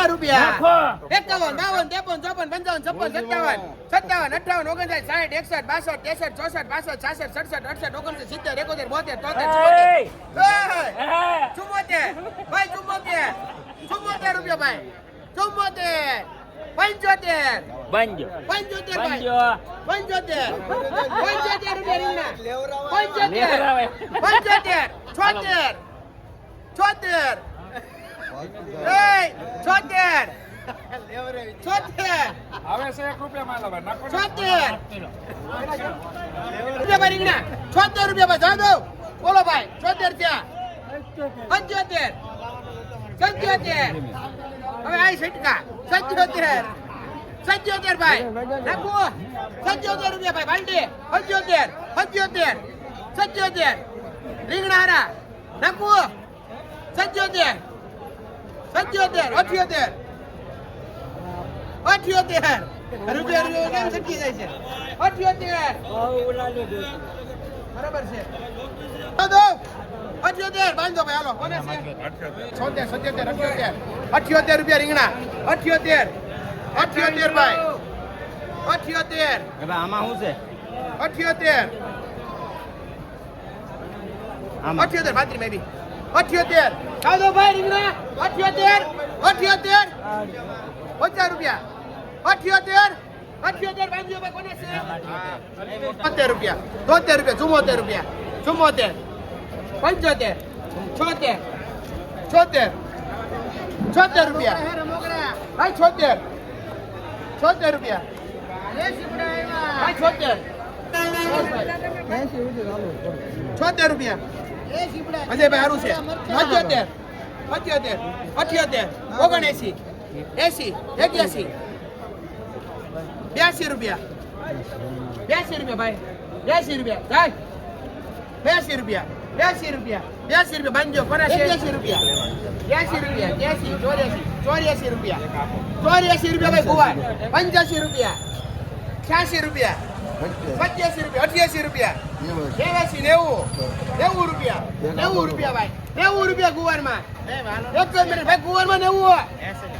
રૂપિયા 51 52 53 54 55 56 57 58 59 60 61 62 63 64 65 66 67 68 69 70 71 72 73 74 75 ભાઈ 74 રૂપિયા ભાઈ 74 75 બંજો 75 ભાઈ 75 રૂપિયા રીંગણા 75 76 76 76 હવે 1 રૂપિયા માં લાવે નાખો 76 રૂપિયા રીંગણા 76 રૂપિયા ભાઈ જા દો બોલો ભાઈ 76 થયા 75 77 હવે આઈ સટકા 77 ભાઈ નાખો 77 રૂપિયા ભાઈ બાલડી 77 રીંગણા હારા નાખો 77 78 રૂપિયા કેમ સટકી જાય છે 78 બરાબર છે 78 બાંધો ભાઈ હાલો કોને છે 76 78 રૂપિયા રીંગણા 78 ભાઈ 78 આમાં શું છે 78 ભાત્રી મેબી 78 કાદો ભાઈ રીંગણા 78 50 રૂપિયા 78 બાંધ્યો ભાઈ કોને છે 70 રૂપિયા 73 રૂપિયા 74 75 76 રૂપિયા ભાઈ 76 રૂપિયા ભાઈ 76 રૂપિયા અજયભાઈ સારું છે 78 79 80 81 82 રૂપિયા ભાઈ 82 રૂપિયા જાય 82 રૂપિયા બાંધજો કોને 82 રૂપિયા 84 રૂપિયા ભાઈ ગુવાર 85 રૂપિયા 86 રૂપિયા 85 રૂપિયા 88 રૂપિયા 90 રૂપિયા ભાઈ 90 રૂપિયા ગુવારમાં એક મિનિટ ભાઈ ગુવારમાં 90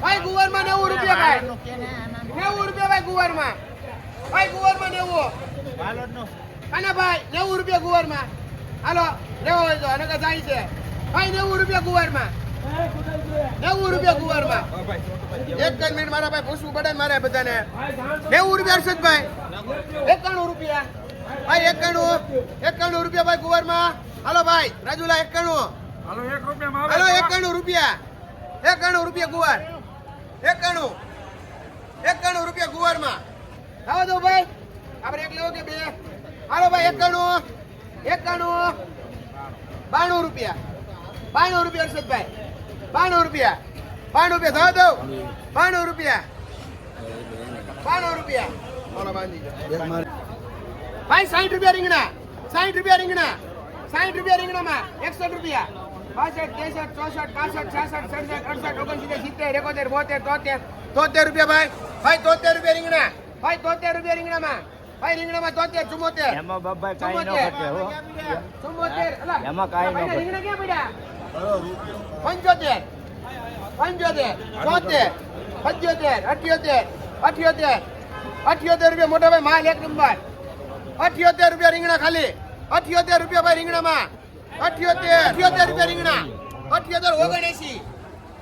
ભાઈ ગુવારમાં 90 રૂપિયા ભાઈ 90 રૂપિયા ભાઈ ગુવારમાં 90 અને ભાઈ 90 રૂપિયા ગુવારમાં હાલો લેવો હોય તો અને જાય છે ભાઈ 90 રૂપિયા ગુવારમાં 90 રૂપિયા ગુવારમાં એક જ મિનિટ મારા ભાઈ પૂછવું પડે મારે બધાને 90 રૂપિયા હર્ષદભાઈ 91 રૂપિયા ભાઈ 91 રૂપિયા ભાઈ ગુવારમાં હાલો ભાઈ રાજુલા 91 હાલો 1 રૂપિયા હાલો 91 રૂપિયા ગુવાર 91 રૂપિયા ગુવારમાં આવો દો ભાઈ આપણે એક લેવો કે બે હાલો ભાઈ 91 92 રૂપિયા હર્ષદભાઈ 92 રૂપિયા થવા દો 92 રૂપિયા બોલો બાંધી ભાઈ 60 રૂપિયા રીંગણા 60 રૂપિયા રીંગણામાં 61 રૂપિયા 62 63 64 65 66 67 68 69 70 71 72 73 73 રૂપિયા ભાઈ 73 રૂપિયા રીંગણા ભાઈ 73 રૂપિયા રીંગણામાં ભાઈ રીંગણામાં 73 74 એમાં બાબા કાઈ ન ઘટે હો 74 એમાં કાઈ ન ઘટે રીંગણા ક્યાં પડ્યા 75 રૂપિયા મોટા ભાઈ માલ એક નંબર 78 રૂપિયા રીંગણા ખાલી 78 રૂપિયા ભાઈ રીંગણામાં 78 રૂપિયા રીંગણા 78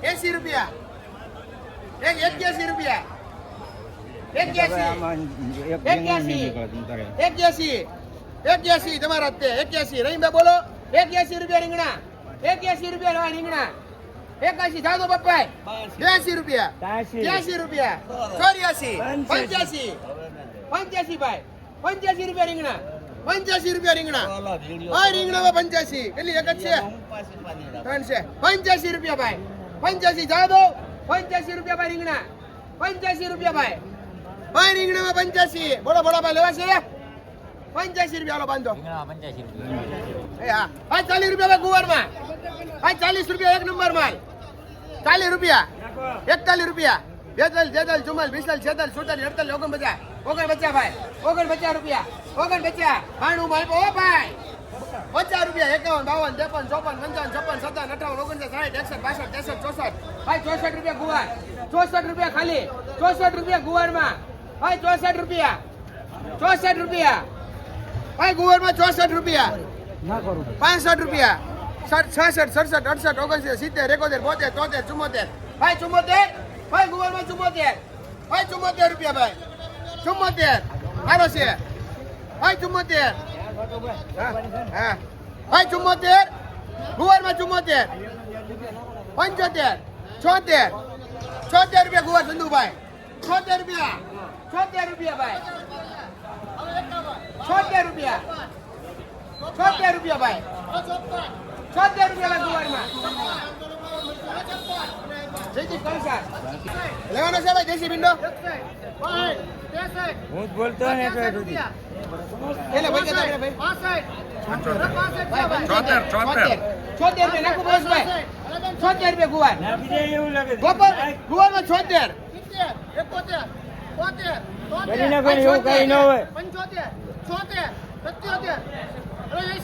80 રૂપિયા 81 રૂપિયા 81 તમારા તે 81 રહીમભાઈ બોલો 81 રૂપિયા રીંગણા 81 રૂપિયા રીંગણા 81 જાદો પપ્પાઈ 82 રૂપિયા 83 રૂપિયા 84 85 ભાઈ 85 રૂપિયા રીંગણા 85 રૂપિયા રીંગણા હા રીંગણામાં 85 કેટલી એક જ છે ત્રણ છે 85 રૂપિયા ભાઈ 85 જાદો 85 રૂપિયા ભાઈ રીંગણા 85 રૂપિયા ભાઈ રીંગણામાં 85 બોલો ભાઈ લેવા છે 85 રૂપિયા હાલો બાંધો એ હા ભાઈ 40 રૂપિયા ભાઈ ગુવારમાં ભાઈ 40 રૂપિયા એક નંબર માલ 40 રૂપિયા 41 રૂપિયા 42 43 44 45 46 47 48 49 ભાઈ 49 રૂપિયા 49 ભાણું ભાઈ ઓ ભાઈ 50 રૂપિયા 51 52 53 54 55 56 57 58 59 60 61 62 63 64 ભાઈ 64 રૂપિયા ગુવાર 64 રૂપિયા ખાલી 64 રૂપિયા ગુવારમાં ભાઈ 64 રૂપિયા 64 રૂપિયા ભાઈ ગુવારમાં 64 રૂપિયા 65 રૂપિયા 66 67 68 69 70 71 72 73 74 ભાઈ 74 ભાઈ ગુવારમાં 74 ભાઈ 74 રૂપિયા ભાઈ 74 મારો છે ભાઈ 74 હા ભાઈ 74 ગુવારમાં 74 75 76 રૂપિયા ગુવાર સંધુભાઈ 76 રૂપિયા 76 રૂપિયા ભાઈ 76 રૂપિયા 76 રૂપિયા ભાઈ 76 રૂપિયા ગુવારમાં જયજી કંસાર લેવાનો છે ભાઈ દેશી ભીંડો હું જ બોલતો ને એટલે સુધી એટલે ભાઈ કેટલા ભાઈ 74 રૂપિયા નાખો બસ ભાઈ 76 રૂપિયા ગુવાર ના બીજે એવું લાગે છે. ગોપાલ ગુવારમાં 76 કરી નાખો ને એવું કઈ ન હોય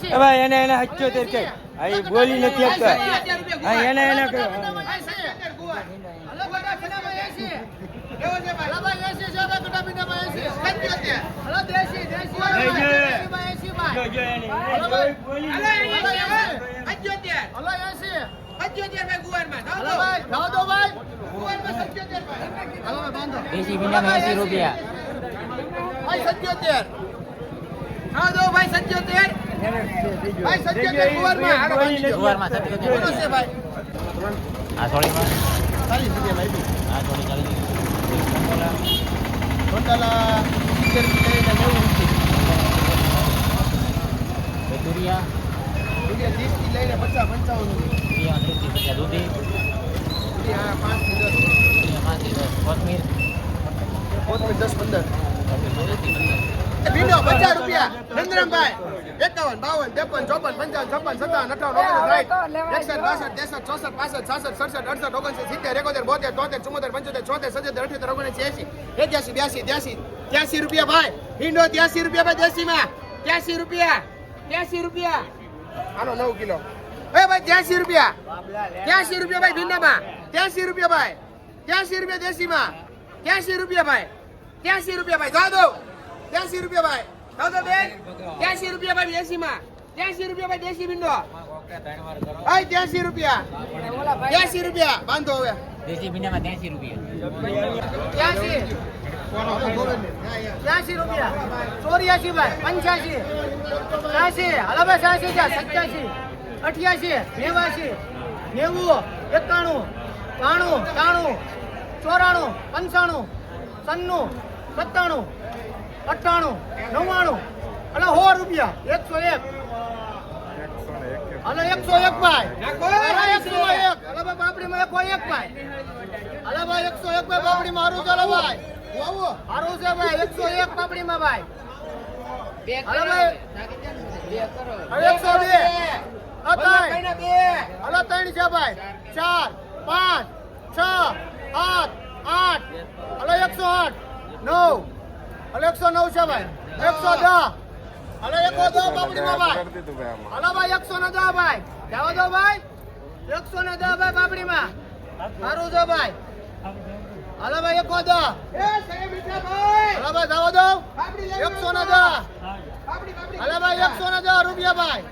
એ ભાઈ એને 78 કે આ ઈ બોલી નથી શકતા હા એને કહો જો એની બોલી દેશી ભીંડામાં 80 રૂપિયા ભાઈ 77 હા દો ભાઈ 77 ભાઈ 77 ગુવારમાં હાલો બાંધી દો ગુવારમાં 77 બોલો છે ભાઈ આ થોડીમાં 40 રૂપિયા ભાઈ આ થોડી 40 ટોટલ 70 રૂપિયા 90 વેતુરિયા રૂપિયા 30 થી લઈને 50 55 રૂપિયા 30 રૂપિયા દૂધી રૂપિયા 5 થી 10 રૂપિયા 5 થી 10 કોથમીર 10 15 ભીંડો 50 રૂપિયા નંદરામભાઈ 51 52 53 54 ₹83 રૂપિયા ભાઈ ભીંડો 83 રૂપિયા ભાઈ દેશીમાં 83 રૂપિયા 83 રૂપિયા આનો 9 કિલો એ ભાઈ 83 રૂપિયા 83 રૂપિયા ભાઈ ભીંડામાં 83 રૂપિયા ભાઈ 83 રૂપિયા દેશીમાં 83 રૂપિયા ભાઈ 83 રૂપિયા ભાઈ જાદો 83 રૂપિયા ભાઈ જાદો બેન 83 રૂપિયા ભાઈ દેશીમાં 83 રૂપિયા ભાઈ દેશી ભીંડો ભાઈ 83 રૂપિયા 83 રૂપિયા બાંધો હવે દેશી ભીંડામાં 83 રૂપિયા 83 રૂપિયા 84 ભાઈ 85 85 હલો ભાઈ 87 88 89 90 91 92 93 94 95 96 97 98 99 100 રૂપિયા 101 ભાઈ 101 હલો ભાઈ પાપડીમાં 101 ભાઈ હલો ભાઈ 101 ભાઈ પાપડીમાં હારું ચાલો ભાઈ હારું છે ભાઈ 101 પાપડીમાં ભાઈ હલો ભાઈ 102 હલો 3 છે ભાઈ 4 5 6 8 8 હલો 108 9 હલો 109 છે ભાઈ 110 હલો 110 પાપડીમાં ભાઈ હલો ભાઈ 110 ભાઈ જાવ દો ભાઈ 110 ભાઈ પાપડીમાં સારું છે ભાઈ હલો ભાઈ 110 હલો ભાઈ જાવ દો 110 હલો ભાઈ 110 રૂપિયા ભાઈ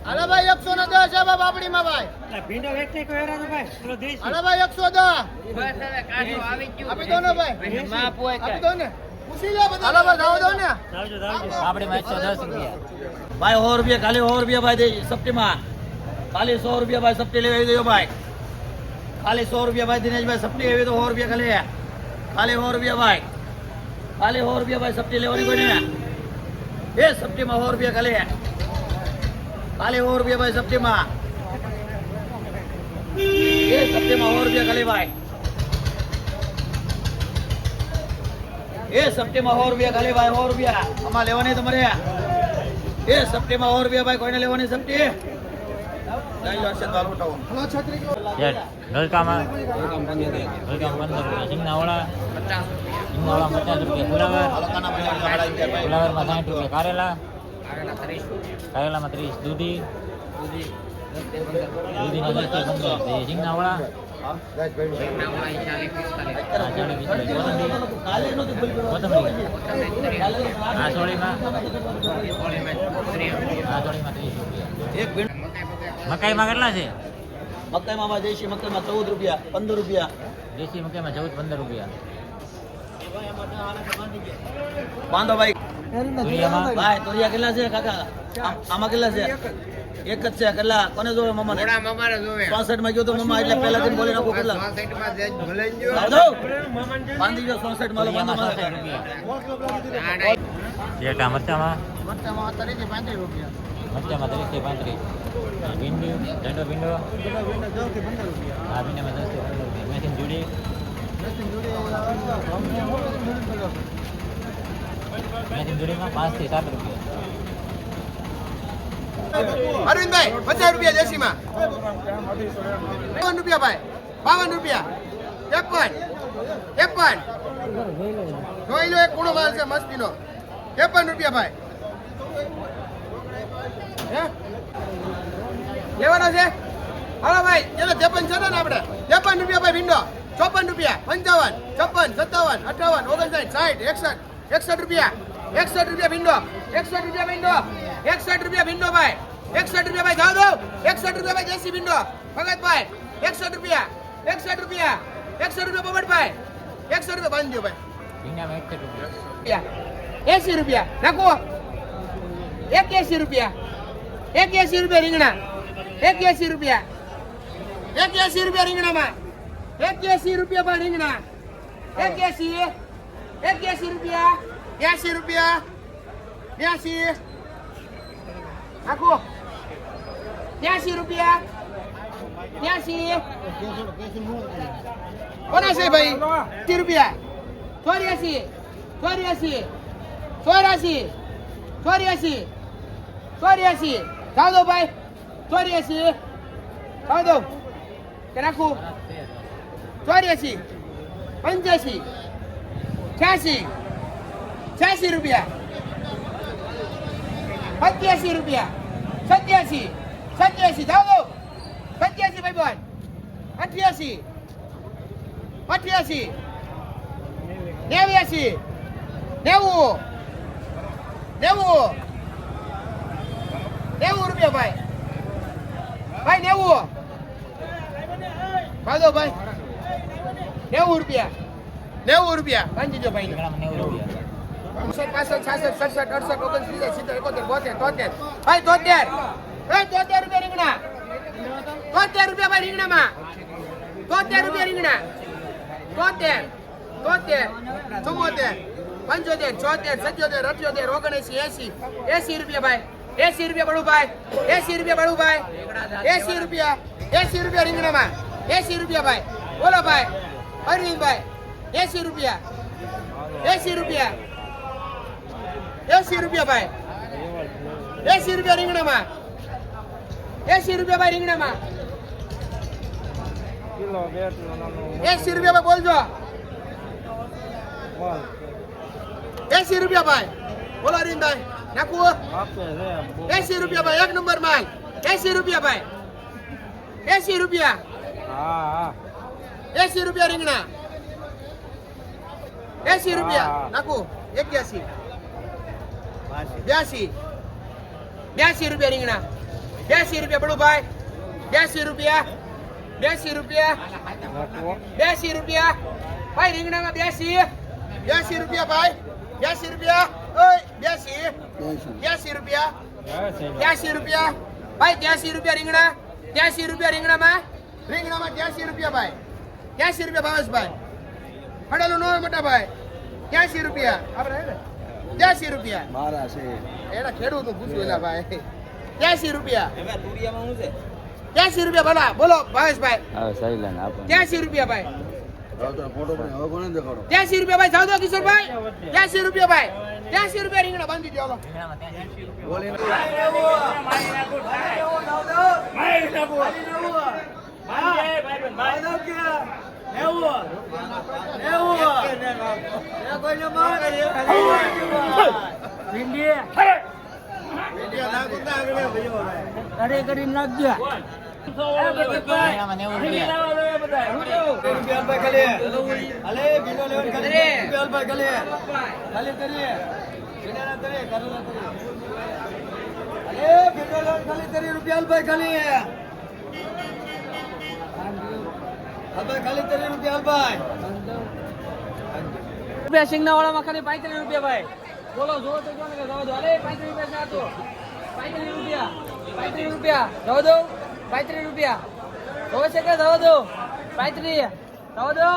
હલો ભાઈ 110 છે ભાઈ પાપડીમાં ભાઈ ભીંડો વેચને કોઈ હેરા તો ભાઈ પેલો દેશી હલો ભાઈ 110 આપી દો ને ભાઈ આપી દો ને પૂછી લો બધા હલો ભાઈ જાવ દો ને આવજો પાપડીમાં 110 રૂપિયા भाई 100 रुपया खाली 100 रुपया भाई दे सप्टी में खाली 100 रुपया भाई सप्टी ले दो भाई खाली 100 रुपया भाई दिनेश भाई सप्टी है तो 100 रुपया खाली है खाली 100 रुपया भाई खाली 100 रुपया भाई सप्टी लेवानी कोई नहीं है ये सप्टी में 100 रुपया खाली है खाली 100 रुपया भाई सप्टी में ये सप्टी में 100 रुपया खाली भाई ये सप्टी में 100 रुपया खाली भाई 100 रुपया हमारे लेवानी तुम्हारे ये सप्टी में 100 रुपया भाई कोई ने लेवानी सप्टी ગલકામાં 15 રૂપિયા સિંગનાવાળા 50 રૂપિયા ફુલાવર ફુલાવરમાં 60 રૂપિયા કારેલા કારેલામાં 30, દૂધી દૂધીના 10 થી 15 છે. રીંગણાવાળા આ 40 કોથમરી આ સોળીમાં 30 એક ભીંડ મકાઈમાં કેટલા છે? મકાઈમાં ભાઈ દેશી મકાઈમાં 14 રૂપિયા 15 રૂપિયા દેશી મકાઈમાં 14-15 રૂપિયા. બાંધો ભાઈ તુરિયામાં ભાઈ તોરિયા કેટલા છે કાકા આમાં કેટલા છે એક જ છે કેટલા કોને જોવે મમ્મા ને 64 માં ગયો તો મમ્મા એટલે પહેલા દિન બોલી નાખો કેટલા આવજો બાંધી ગયો 64 માં બાંધો મારે જેટા મરચામાં મરચામાં 30 થી 35 રૂપિયા. મરચામાં 30 થી 35. ભીંડી દંડો ભીંડો આ ભીંડામાં 10 થી 15 રૂપિયા. મેથીની જોડી મેથીની જોડીમાં 5 થી 7 રૂપિયા. અરવિંદભાઈ 50 રૂપિયા દેશીમાં 52 રૂપિયા ભાઈ 52 રૂપિયા 53 જોઈ લો એક કુણો માલ છે મસ્તીનો 53 રૂપિયા ભાઈ હે લેવાનો છે હાલો ભાઈ એટલે 53 છે ને આપણે 53 રૂપિયા ભાઈ ભીંડો 54 રૂપિયા 55 56 57 58 59 60 61 રૂપિયા 61 રૂપિયા ભીંડો 61 રૂપિયા ભીંડો 61 રૂપિયા ભીંડો ભાઈ 61 રૂપિયા ભાઈ જાવ દો 61 રૂપિયા ભાઈ દેશી ભીંડો ભગતભાઈ 61 રૂપિયા 61 રૂપિયા 61 રૂપિયા બબડભાઈ 61 રૂપિયા બાંધજો ભાઈ ભીંડામાં 61 રૂપિયા. 80 રૂપિયા નાખો 81 રૂપિયા 81 રૂપિયા રીંગણા 81 રૂપિયા 81 રૂપિયા રીંગણામાં 81 રૂપિયા ભાઈ રીંગણા 81 રૂપિયા 82 રૂપિયા 82 નાખો 82 રૂપિયા 82 કોના છે ભાઈ 80 રૂપિયા 84 84 84 84 84 જાવ દો ભાઈ 84 જાવ દો કે રાખું 84 85 86 86 રૂપિયા 87 રૂપિયા 87 87 જાવ દો 87 ભાઈ બોલ 88 88 89 90 રૂપિયા ભાઈ ભાઈ 90 ભાઈ દો ભાઈ 90 રૂપિયા 90 રૂપિયા બાંધી દો ભાઈ રીંગણામાં 90 રૂપિયા. 65 66 67 68 69 70 72 ભાઈ 73 રૂપિયા રીંગણા 73 રૂપિયા ભાઈ રીંગણામાં 73 રૂપિયા રીંગણા 73 74 75 76 77 78 80 રૂપિયા ભાઈ 80 રૂપિયા બળું ભાઈ 80 રૂપિયા બળું ભાઈ 80 રૂપિયા રીંગણામાં 80 રૂપિયા ભાઈ બોલો ભાઈ અરવિંદભાઈ 80 રૂપિયા 80 રૂપિયા 80 રૂપિયા ભાઈ 80 રૂપિયા રીંગણામાં 80 રૂપિયા ભાઈ રીંગણામાં 80 રૂપિયા ભાઈ બોલજો 80 રૂપિયા ભાઈ બોલો અરવિંદભાઈ નાખવું 80 રૂપિયા ભાઈ એક નંબર માલ 80 રૂપિયા ભાઈ 80 રૂપિયા 80 રૂપિયા રીંગણા 80 રૂપિયા નાખું 81 82 રૂપિયા રીંગણા 82 રૂપિયા બળું ભાઈ 82 રૂપિયા 82 રૂપિયા 82 રૂપિયા ભાઈ રીંગણામાં 82 રૂપિયા ભાઈ 82 રૂપિયા ઓય 82 રૂપિયા 82 રૂપિયા ભાઈ 83 રૂપિયા રીંગણા 83 રૂપિયા રીંગણામાં 83 રૂપિયા ભાઈ 83 રૂપિયા ભાવેશભાઈ હડેલું નો મોટા ભાઈ 83 રૂપિયા આપણે 83 રૂપિયા મારા છે એના ખેડૂતનું પૂછ્યું એલા ભાઈ 83 રૂપિયા હવે તુરિયામાં શું છે 83 રૂપિયા ભલા બોલો ભાવેશભાઈ હવે સહી લઈને આપો 83 રૂપિયા ભાઈ ફોટો પણ હવે કોને દેખાડો 83 રૂપિયા ભાઈ જાવ દો કિશોરભાઈ 83 રૂપિયા ભાઈ 83 રૂપિયા રીંગણા બાંધી દો હાલો અરે કરીને નાખજો રૂપિયા 90 રૂપિયા ખાલી અલે ભીડો લેવન ખાલી રૂપિયા ખાલી ખાલી કરીએ ભીડાના કરીએ કરેલા કરીએ અલે ભીડો લેવન ખાલી કરી રૂપિયા ખાલી અલભાઈ ખાલી 30 રૂપિયા અલભાઈ રૂપિયા સિંગના વાળામાં ખાલી 35 રૂપિયા ભાઈ બોલો જો તો જો ને કે જવા દો અરે 35 રૂપિયા છે આ તો 35 રૂપિયા જવા દો 35 રૂપિયા જોવે છે કે જવા દો 35 જવા દો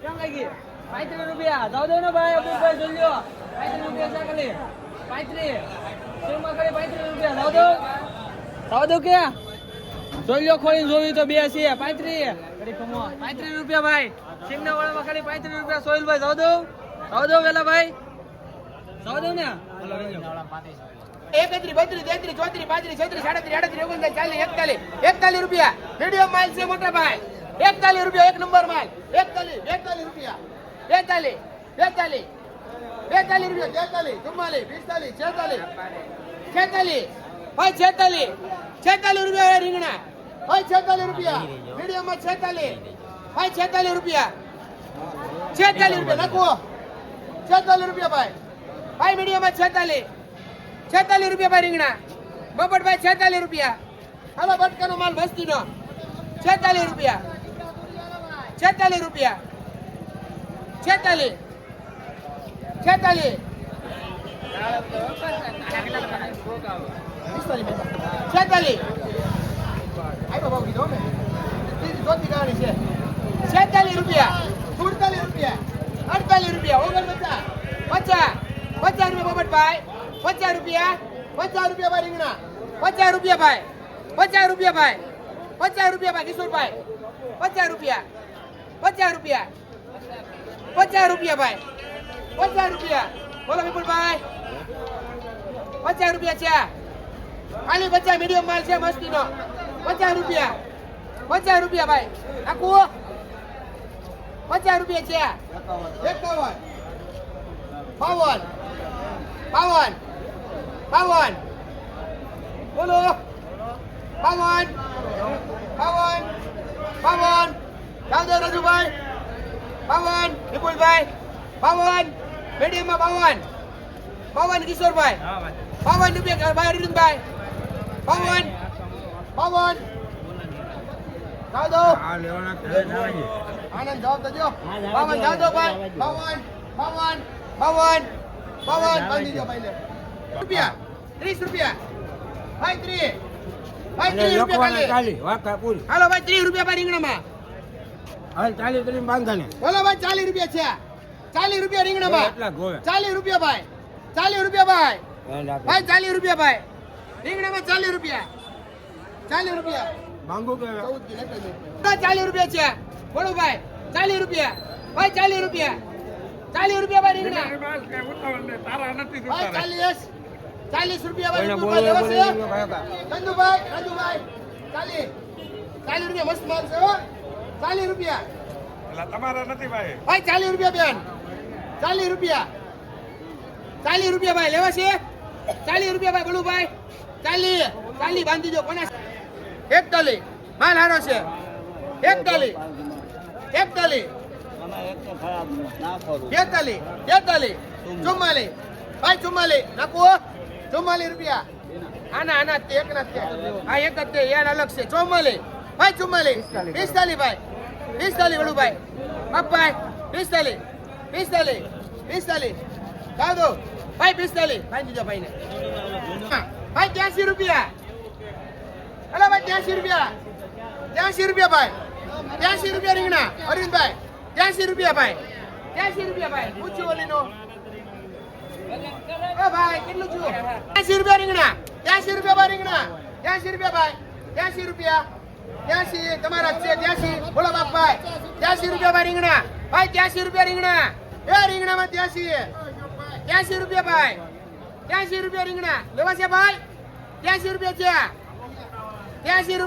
કેમ લાગી 35 રૂપિયા જવા દો ને ભાઈ અબુભાઈ જોઈ લ્યો 35 રૂપિયા છે ખાલી 35 સિંગમાં ખાલી 35 રૂપિયા જવા દો કે જોઈ લ્યો ખોલીને જોવી તો બે છે 35 35 રૂપિયા ભાઈ સિંગના વાળામાં ખાલી 35 રૂપિયા સોહિલભાઈ જવા દો વેલા ભાઈ જવા દો ને 31, 32, 33, 34, 35, 36, 37, 38, 39, 41 રૂપિયા મીડિયમ માલ છે મોટા ભાઈ 41 રૂપિયા એક નંબર માલ 41 રૂપિયા 42 રૂપિયા 43, 44, 45, 46, 46 રૂપિયા રીંગણા ભાઈ 46 રૂપિયા મીડિયમ માં 46 ભાઈ 46 રૂપિયા 46 રૂપિયા નાખો 46 રૂપિયા ભાઈ મીડિયમ માં 46 રૂપિયા ભાઈ રીંગણા બપટભાઈ 46 રૂપિયા હાલો બટકાનો માલ મસ્તીનો 46 રૂપિયા 46 રૂપિયા 46 46 રૂપિયા 47 રૂપિયા 48 રૂપિયા 49 50 રૂપિયા બપટભાઈ 50 રૂપિયા ભાઈ રીંગણા 50 રૂપિયા ભાઈ 50 રૂપિયા ભાઈ કિશોરભાઈ 50 રૂપિયા ભાઈ 50 રૂપિયા બોલો વિપુલભાઈ 50 રૂપિયા છે ખાલી 50 મીડિયમ માલ છે મસ્તીનો 50 રૂપિયા ભાઈ આખું 50 રૂપિયા છે 51 52 બોલો 52 જાવ રાજુભાઈ 52 વિપુલભાઈ 52 મીડિયમમાં 52 કિશોરભાઈ 52 રૂપિયા ભાઈ અરવિંદભાઈ 52 જાવ દો આનંદ જવાબ દેજો 52 જાવ દો ભાઈ 52 બાંધી દો ભાઈ રૂપિયા 30 રૂપિયા ભાઈ 30 રૂપિયા ખાલી હાલો ભાઈ 30 રૂપિયા ભાઈ રીંગણામાં બોલો ભાઈ 40 રૂપિયા છે 40 રૂપિયા રીંગણામાં 40 રૂપિયા ભાઈ 40 રૂપિયા ભાઈ રીંગણામાં 40 રૂપિયા 40 રૂપિયા 40 રૂપિયા છે બોલો ભાઈ 40 રૂપિયા ભાઈ 40 રૂપિયા ભાઈ રીંગણા તારા નથી ભાઈ 40 રૂપિયા ભાઈ વિપુલભાઈ લેવા છે રાજુભાઈ 40 રૂપિયા મસ્ત માલ છે હો 40 રૂપિયા એટલે તમારા નથી ભાઈ ભાઈ 40 રૂપિયા બેન 40 રૂપિયા ભાઈ લેવા છે 40 રૂપિયા ભાઈ બળુભાઈ 40 બાંધી દો કોને 41 માલ હારો છે 41 44 ભાઈ 44 નાખો 44 રૂપિયા આના તે એક ના તે આ એક જ તે યાર અલગ છે 44 ભાઈ 44 45 ભાઈ 45 વડુભાઈ બાપભાઈ 45 જાવ દો ભાઈ 45 ભાઈ દીધો ભાઈને ભાઈ 83 રૂપિયા અલા ભાઈ 83 રૂપિયા ભાઈ 83 રૂપિયા રીંગણા અરવિંદભાઈ 83 રૂપિયા ભાઈ પૂછ્યું ઓલીનો એ ભાઈ કેટલું છું 83 રૂપિયા રીંગણા 83 રૂપિયા ભાઈ રીંગણા 83 રૂપિયા ભાઈ 83 રૂપિયા 83 તમારા છે 83 બોલો બાપભાઈ 83 રૂપિયા ભાઈ રીંગણા ભાઈ 83 રૂપિયા રીંગણા એ રીંગણામાં 83 રૂપિયા ભાઈ 83 રૂપિયા રીંગણા લેવા છે ભાઈ 83 રૂપિયા છે 83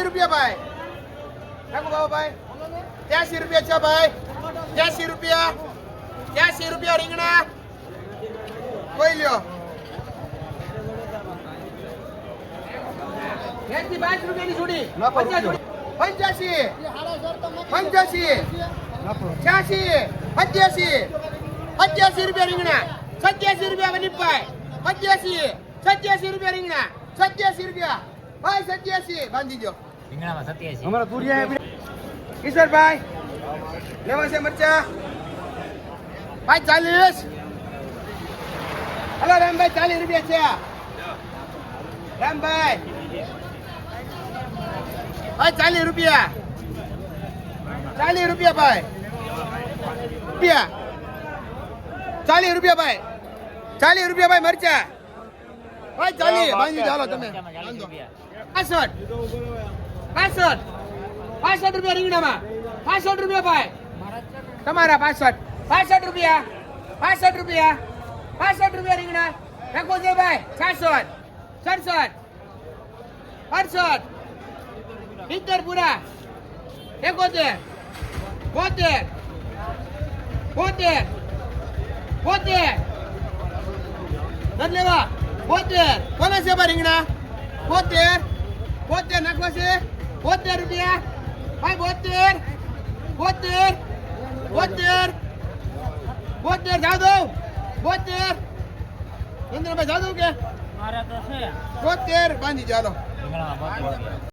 રૂપિયા ભાઈ નાખો બાબા ભાઈ 83 રૂપિયા છે ભાઈ 83 રૂપિયા રીંગણા કોઈ લ્યો એક થી 5 રૂપિયાની જોડી 85 85 86 87 રૂપિયા રીંગણા 87 રૂપિયા વનીપભાઈ 87 રૂપિયા રીંગણા 87 રૂપિયા ભાઈ 87 બાંધી દો રીંગણામાં 87. અમારા તુરિયા કિશોરભાઈ લેવા છે મરચા ભાઈ 40 હલો રામભાઈ 40 રૂપિયા છે રામભાઈ ભાઈ 40 રૂપિયા 40 રૂપિયા ભાઈ રૂપિયા 40 રૂપિયા ભાઈ 40 રૂપિયા ભાઈ મરચા ભાઈ 40 બાંધી ચાલો તમે 40 રૂપિયા. 65 રૂપિયા રીંગણામાં 65 રૂપિયા ભાઈ તમારા 65 રૂપિયા 65 રૂપિયા 65 રૂપિયા રીંગણા રાખો છે ભાઈ 66 67 68 70 પૂરા 71 72 72 નથી લેવા 72 કોને છે ભાઈ રીંગણા 72 નાખવા છે 72 રૂપિયા ભાઈ 72 જાવ દઉં 72 ઇન્દ્રભાઈ જાવ દઉં કે મારા તો છે 72 બાંધી ચાલો રીંગણામાં 72 રૂપિયા.